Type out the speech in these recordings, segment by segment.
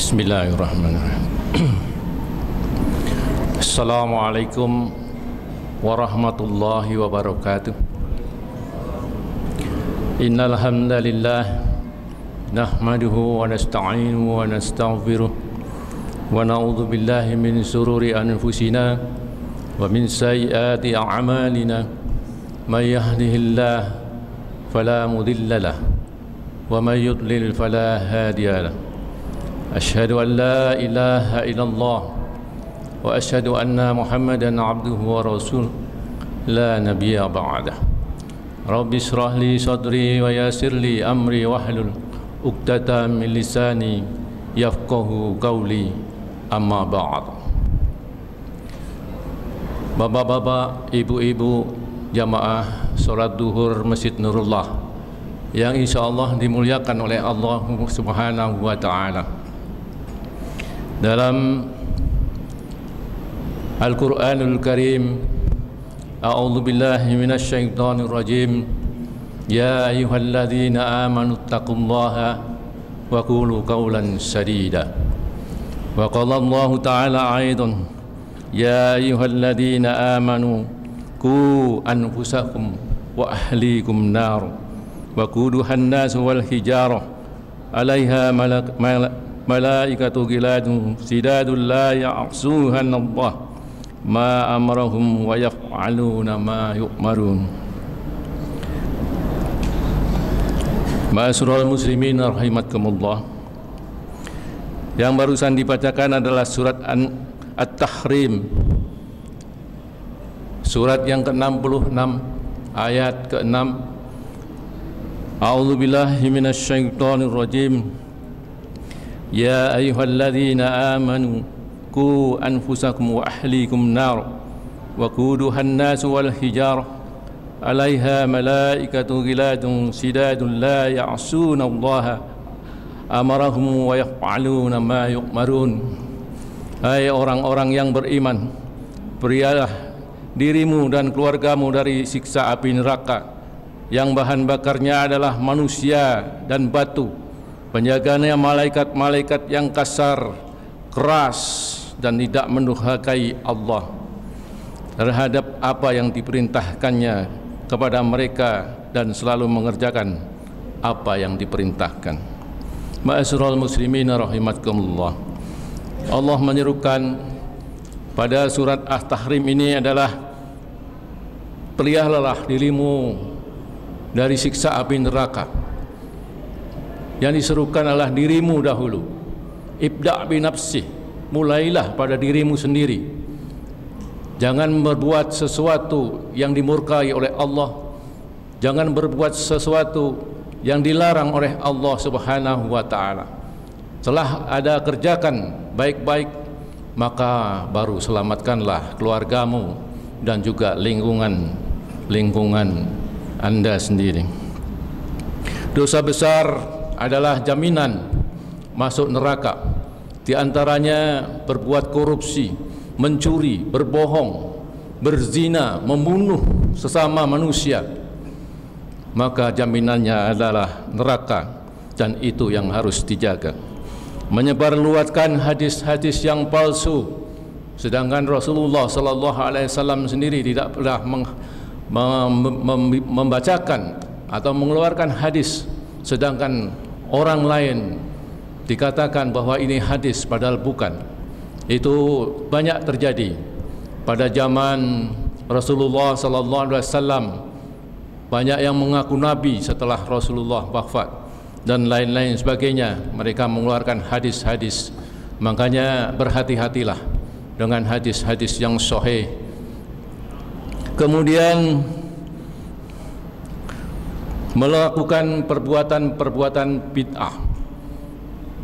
Bismillahirrahmanirrahim. Assalamualaikum warahmatullahi wabarakatuh. Innal hamdalillah nahmaduhu wa nasta'inuhu wa nastaghfiruh wa na'udzu billahi min shururi anfusina wa min sayyiati a'malina. May yahdihillahu fala mudilla lahu wa may yudlil fala hadiya lahu. Asyhadu an la ilaha illallah wa asyhadu anna Muhammadan abduhu wa rasuluh la nabiyya ba'dah. Rabbi shrah li sadri wa yassir li amri wahlul 'uqdatam min lisani yafqahu qawli, amma ba'd. Bapak-bapak, ibu-ibu, jamaah salat duhur Masjid Nurullah yang insyaallah dimuliakan oleh Allah Subhanahu wa taala. Dalam Al-Quranul Karim, a'udzu billahi minasy syaithanir rajim. Ya ayyuhalladzina amanu taqullaha wa qulu qawlan sadida. Wa qala Allah ta'ala aidan, ya ayyuhalladzina amanu qu anfusakum wa ahlikum nar wa quduhan nas wal hijarah 'alaiha malaikatu giladun sidadul la ya'suhan Allah ma amarahum wa yaf'aluna ma yu'marun. Ma'asyiral muslimin rahimakumullah. Yang barusan dibacakan adalah surat At-Tahrim, surat yang ke-66 ayat ke-6. A'udzu billahi minasy syaithanir rajim. Ya ayyuhalladzina amanu qu anfusakum wa ahlikum nar wa quduhan nas wal hijarah 'alaiha malaikatu ghiladun sidadun la ya'suna Allah amarahum wa yaf'aluna ma yu'marun. Hai orang-orang yang beriman, berialah dirimu dan keluargamu dari siksa api neraka yang bahan bakarnya adalah manusia dan batu. Penjaganya malaikat-malaikat yang kasar, keras dan tidak mendurhakai Allah terhadap apa yang diperintahkannya kepada mereka dan selalu mengerjakan apa yang diperintahkan. Ma'asyiral muslimin rahimakumullah. Allah menyerukan pada surat At-Tahrim ini adalah peliharalah dirimu dari siksa api neraka. Yang diserukan adalah dirimu dahulu. Ibda' bi nafsih, mulailah pada dirimu sendiri. Jangan berbuat sesuatu yang dimurkai oleh Allah. Jangan berbuat sesuatu yang dilarang oleh Allah Subhanahu wa taala. Setelah ada kerjakan baik-baik, maka baru selamatkanlah keluargamu dan juga lingkungan Anda sendiri. Dosa besar adalah jaminan masuk neraka. Di antaranya berbuat korupsi, mencuri, berbohong, berzina, membunuh sesama manusia. Maka jaminannya adalah neraka, dan itu yang harus dijaga. Menyebarluaskan hadis-hadis yang palsu, sedangkan Rasulullah sallallahu alaihi wasallam sendiri tidak pernah membacakan atau mengeluarkan hadis, sedangkan orang lain dikatakan bahwa ini hadis padahal bukan. Itu banyak terjadi pada zaman Rasulullah sallallahu alaihi wasallam. Banyak yang mengaku nabi setelah Rasulullah wafat dan lain-lain sebagainya. Mereka mengeluarkan hadis-hadis. Makanya berhati-hatilah dengan hadis-hadis yang sahih. Kemudian melakukan perbuatan-perbuatan bid'ah.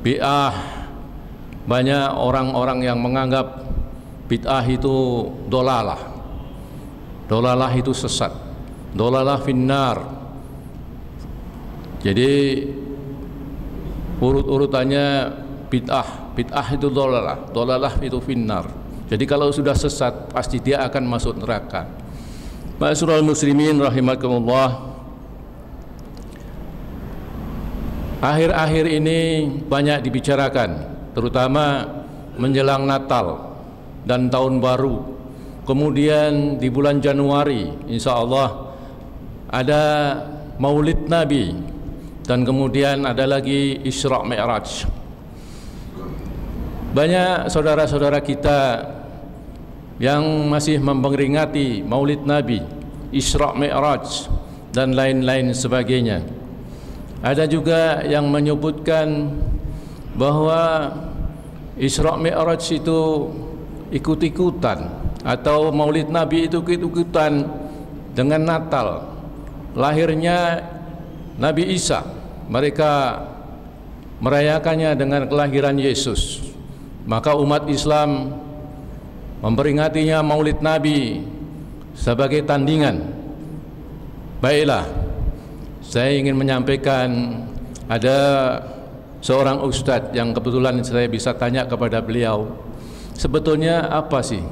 Bid'ah, banyak orang-orang yang menganggap bid'ah itu dolalah. Dolalah itu sesat. Dolalah finnar. Jadi urut-urutannya bid'ah. Bid'ah itu dolalah. Dolalah itu finnar. Jadi kalau sudah sesat, pasti dia akan masuk neraka. Ma'asyiral muslimin rahimakumullah. Akhir-akhir ini banyak dibicarakan terutama menjelang Natal dan Tahun Baru. Kemudian di bulan Januari insya Allah ada Maulid Nabi, dan kemudian ada lagi Isra Mi'raj. Banyak saudara-saudara kita yang masih memperingati Maulid Nabi, Isra Mi'raj dan lain-lain sebagainya. Ada juga yang menyebutkan bahwa Isra Mi'raj itu ikut-ikutan, atau Maulid Nabi itu ikut-ikutan dengan Natal, lahirnya Nabi Isa. Mereka merayakannya dengan kelahiran Yesus. Maka umat Islam memperingatinya Maulid Nabi sebagai tandingan. Baiklah, saya ingin menyampaikan, ada seorang ustadz yang kebetulan saya bisa tanya kepada beliau, sebetulnya apa sih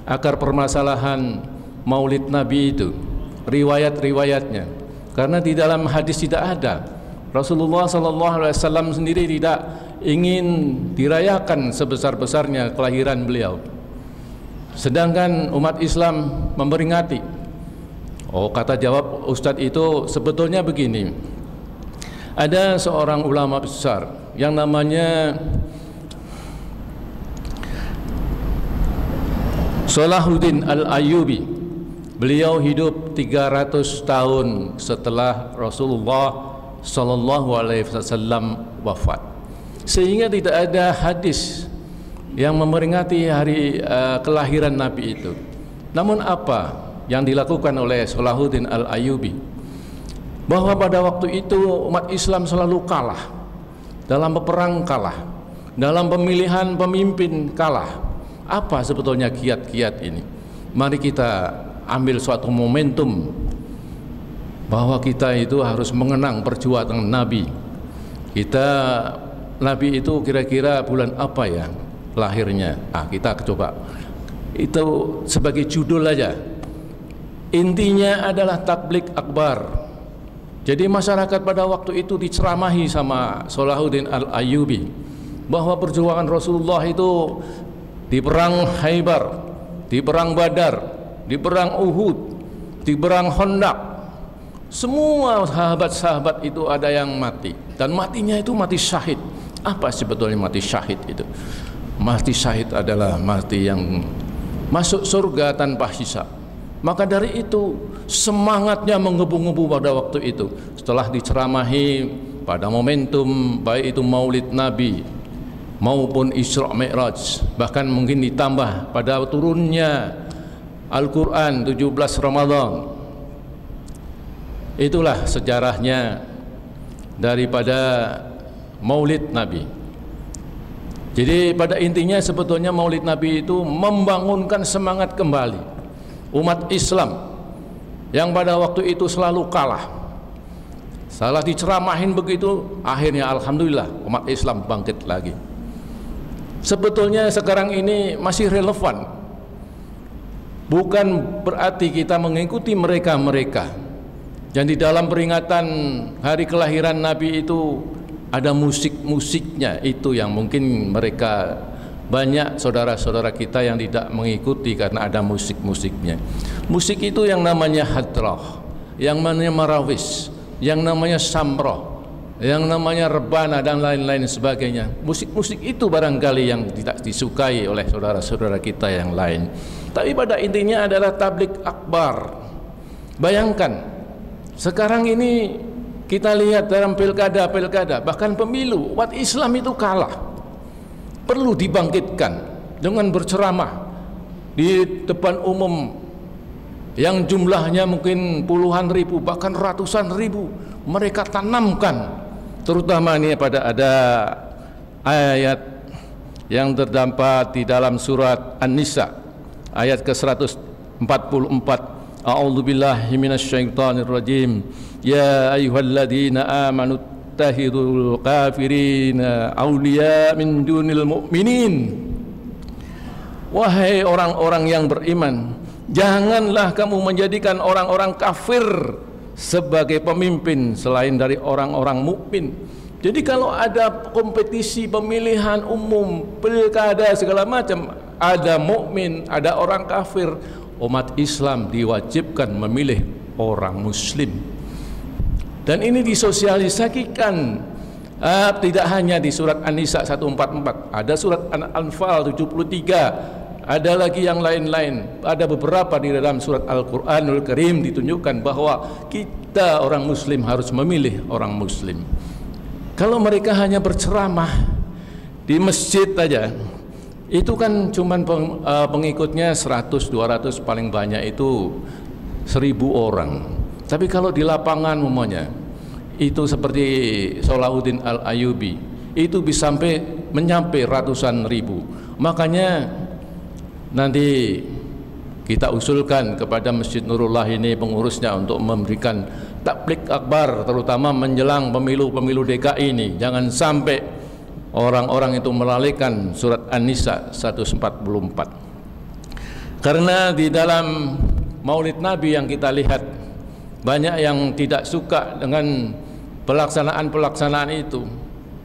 akar permasalahan Maulid Nabi itu, riwayat-riwayatnya. Karena di dalam hadis tidak ada. Rasulullah SAW sendiri tidak ingin dirayakan sebesar-besarnya kelahiran beliau, sedangkan umat Islam memperingati. Oh, kata jawab ustadz itu sebetulnya begini, ada seorang ulama besar yang namanya Salahuddin Al-Ayyubi. Beliau hidup 300 tahun setelah Rasulullah sallallahu alaihi wasallam wafat, sehingga tidak ada hadis yang memperingati hari kelahiran Nabi itu. Namun apa yang dilakukan oleh Salahuddin Al-Ayyubi, bahwa pada waktu itu umat Islam selalu kalah dalam peperang, kalah dalam pemilihan pemimpin, kalah. Apa sebetulnya kiat-kiat ini? Mari kita ambil suatu momentum bahwa kita itu harus mengenang perjuangan Nabi. Nabi itu kira-kira bulan apa ya lahirnya? Kita coba itu sebagai judul aja. Intinya adalah tablik akbar. Jadi masyarakat pada waktu itu diceramahi sama Salahuddin Al-Ayyubi bahwa perjuangan Rasulullah itu di perang Khaybar, di perang Badar, di perang Uhud, di perang Khandaq, semua sahabat-sahabat itu ada yang mati, dan matinya itu mati syahid. Apa sebetulnya mati syahid itu? Mati syahid adalah mati yang masuk surga tanpa hisab. Maka dari itu semangatnya menggebu-gebu pada waktu itu, setelah diceramahi pada momentum baik itu Maulid Nabi maupun Isra Mi'raj, bahkan mungkin ditambah pada turunnya Al-Quran 17 Ramadan. Itulah sejarahnya daripada Maulid Nabi. Jadi pada intinya sebetulnya Maulid Nabi itu membangunkan semangat kembali umat Islam yang pada waktu itu selalu kalah. Salah diceramahin begitu, akhirnya alhamdulillah umat Islam bangkit lagi. Sebetulnya sekarang ini masih relevan. Bukan berarti kita mengikuti mereka-mereka. Dan di dalam peringatan hari kelahiran Nabi itu ada musik-musiknya, itu yang mungkin mereka banyak saudara-saudara kita yang tidak mengikuti karena ada musik-musiknya. Musik itu yang namanya hadrah, yang namanya marawis, yang namanya samroh, yang namanya rebana dan lain-lain sebagainya. Musik-musik itu barangkali yang tidak disukai oleh saudara-saudara kita yang lain. Tapi pada intinya adalah tablik akbar. Bayangkan sekarang ini kita lihat dalam pilkada, bahkan pemilu, umat Islam itu kalah. Perlu dibangkitkan dengan berceramah di depan umum yang jumlahnya mungkin puluhan ribu, bahkan ratusan ribu. Mereka tanamkan, terutama ini pada ada ayat yang terdapat di dalam surat An-Nisa ayat ke-144. A'udzu billahi minasyaitonir rajim. Ya ayyuhalladzina amanu ittahidul kafirina awliya min dunil mu'minin. Wahai orang-orang yang beriman, janganlah kamu menjadikan orang-orang kafir sebagai pemimpin selain dari orang-orang mukmin. Jadi kalau ada kompetisi pemilihan umum, pilkada segala macam, ada mukmin, ada orang kafir, umat Islam diwajibkan memilih orang muslim. Dan ini disosialisasikan tidak hanya di surat An-Nisa 144, ada surat Al-Anfal 73, ada lagi yang lain-lain, ada beberapa di dalam surat Al-Quranul Karim ditunjukkan bahwa kita orang muslim harus memilih orang muslim. Kalau mereka hanya berceramah di masjid saja, itu kan cuman pengikutnya 100-200, paling banyak itu 1000 orang. Tapi kalau di lapangan umumnya itu seperti Salahuddin Al-Ayyubi, itu bisa sampai menyampai ratusan ribu. Makanya nanti kita usulkan kepada Masjid Nurullah ini pengurusnya untuk memberikan tabligh akbar, terutama menjelang pemilu DKI ini. Jangan sampai orang-orang itu melalaikan surat An-Nisa 144. Karena di dalam Maulid Nabi yang kita lihat, banyak yang tidak suka dengan pelaksanaan itu,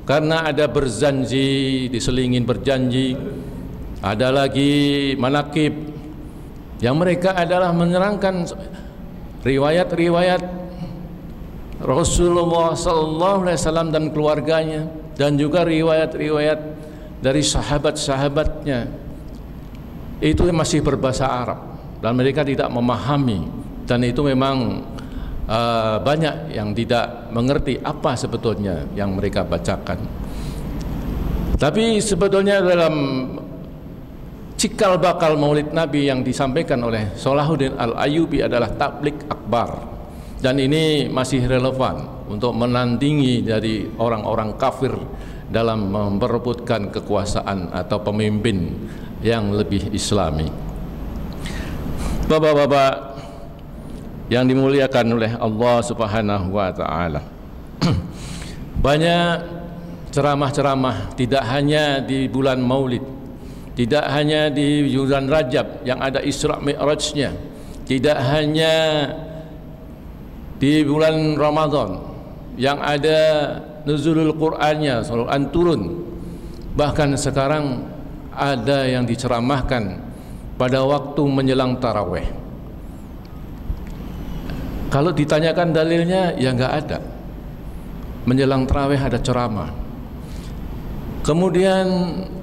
karena ada berjanji, diselingin berjanji. Ada lagi manakib yang mereka adalah menyerangkan riwayat-riwayat Rasulullah SAW dan keluarganya, dan juga riwayat-riwayat dari sahabat-sahabatnya. Itu masih berbahasa Arab dan mereka tidak memahami, dan itu memang banyak yang tidak mengerti apa sebetulnya yang mereka bacakan. Tapi sebetulnya dalam cikal bakal Maulid Nabi yang disampaikan oleh Salahuddin Al-Ayyubi adalah tabligh akbar, dan ini masih relevan untuk menandingi dari orang-orang kafir dalam memperebutkan kekuasaan atau pemimpin yang lebih islami. Bapak-bapak yang dimuliakan oleh Allah Subhanahu wa taala, banyak ceramah-ceramah tidak hanya di bulan Maulid, tidak hanya di bulan Rajab yang ada Isra Mi'rajnya, tidak hanya di bulan Ramadan yang ada nuzulul Qur'annya, Al-Quran turun. Bahkan sekarang ada yang diceramahkan pada waktu menjelang tarawih. Kalau ditanyakan dalilnya, ya nggak ada. Menjelang tarawih ada ceramah. Kemudian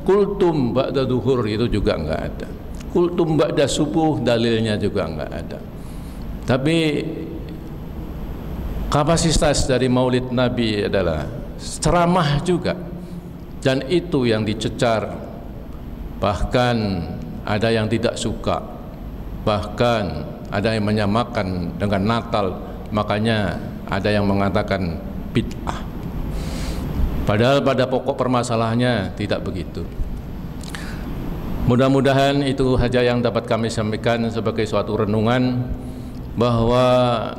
kultum ba'da duhur itu juga nggak ada. Kultum ba'da subuh dalilnya juga nggak ada. Tapi kapasitas dari Maulid Nabi adalah ceramah juga, dan itu yang dicecar. Bahkan ada yang tidak suka, bahkan ada yang menyamakan dengan Natal, makanya ada yang mengatakan bid'ah. Padahal pada pokok permasalahannya tidak begitu. Mudah-mudahan itu saja yang dapat kami sampaikan sebagai suatu renungan, bahwa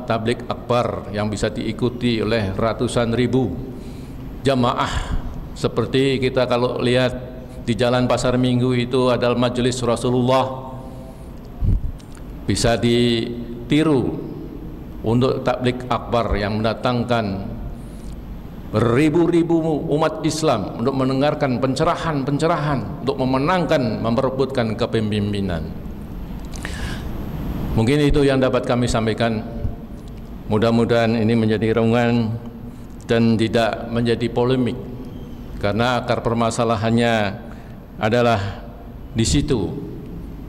tabligh akbar yang bisa diikuti oleh ratusan ribu jamaah, seperti kita kalau lihat di Jalan Pasar Minggu itu adalah majelis Rasulullah, bisa ditiru untuk tabligh akbar yang mendatangkan beribu-ribu umat Islam untuk mendengarkan pencerahan-pencerahan untuk memenangkan, memperebutkan kepemimpinan. Mungkin itu yang dapat kami sampaikan. Mudah-mudahan ini menjadi renungan dan tidak menjadi polemik, karena akar permasalahannya adalah di situ,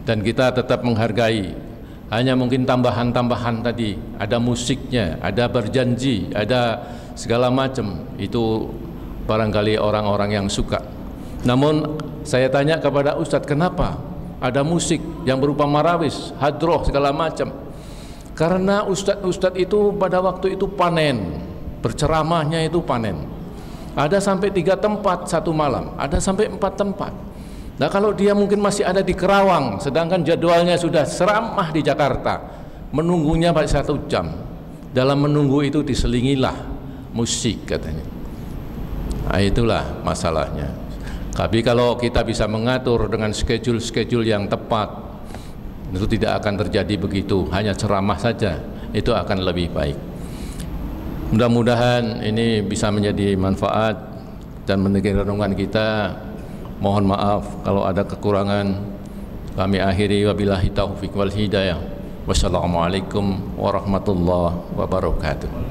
dan kita tetap menghargai. Hanya mungkin tambahan-tambahan tadi, ada musiknya, ada berjanji, ada segala macam, itu barangkali orang-orang yang suka. Namun saya tanya kepada Ustadz, kenapa ada musik yang berupa marawis, hadroh, segala macam? Karena ustadz-ustadz itu pada waktu itu panen, berceramahnya itu panen. Ada sampai 3 tempat satu malam, ada sampai 4 tempat. Nah, kalau dia mungkin masih ada di Kerawang, sedangkan jadwalnya sudah seramah di Jakarta, menunggunya pada 1 jam. Dalam menunggu itu diselingilah musik katanya. Nah, itulah masalahnya. Tapi kalau kita bisa mengatur dengan schedule yang tepat, itu tidak akan terjadi begitu, hanya ceramah saja, itu akan lebih baik. Mudah-mudahan ini bisa menjadi manfaat dan mendengar renungan kita. Mohon maaf kalau ada kekurangan. Kami akhiri wabillahi taufiq wal hidayah. Wassalamualaikum warahmatullahi wabarakatuh.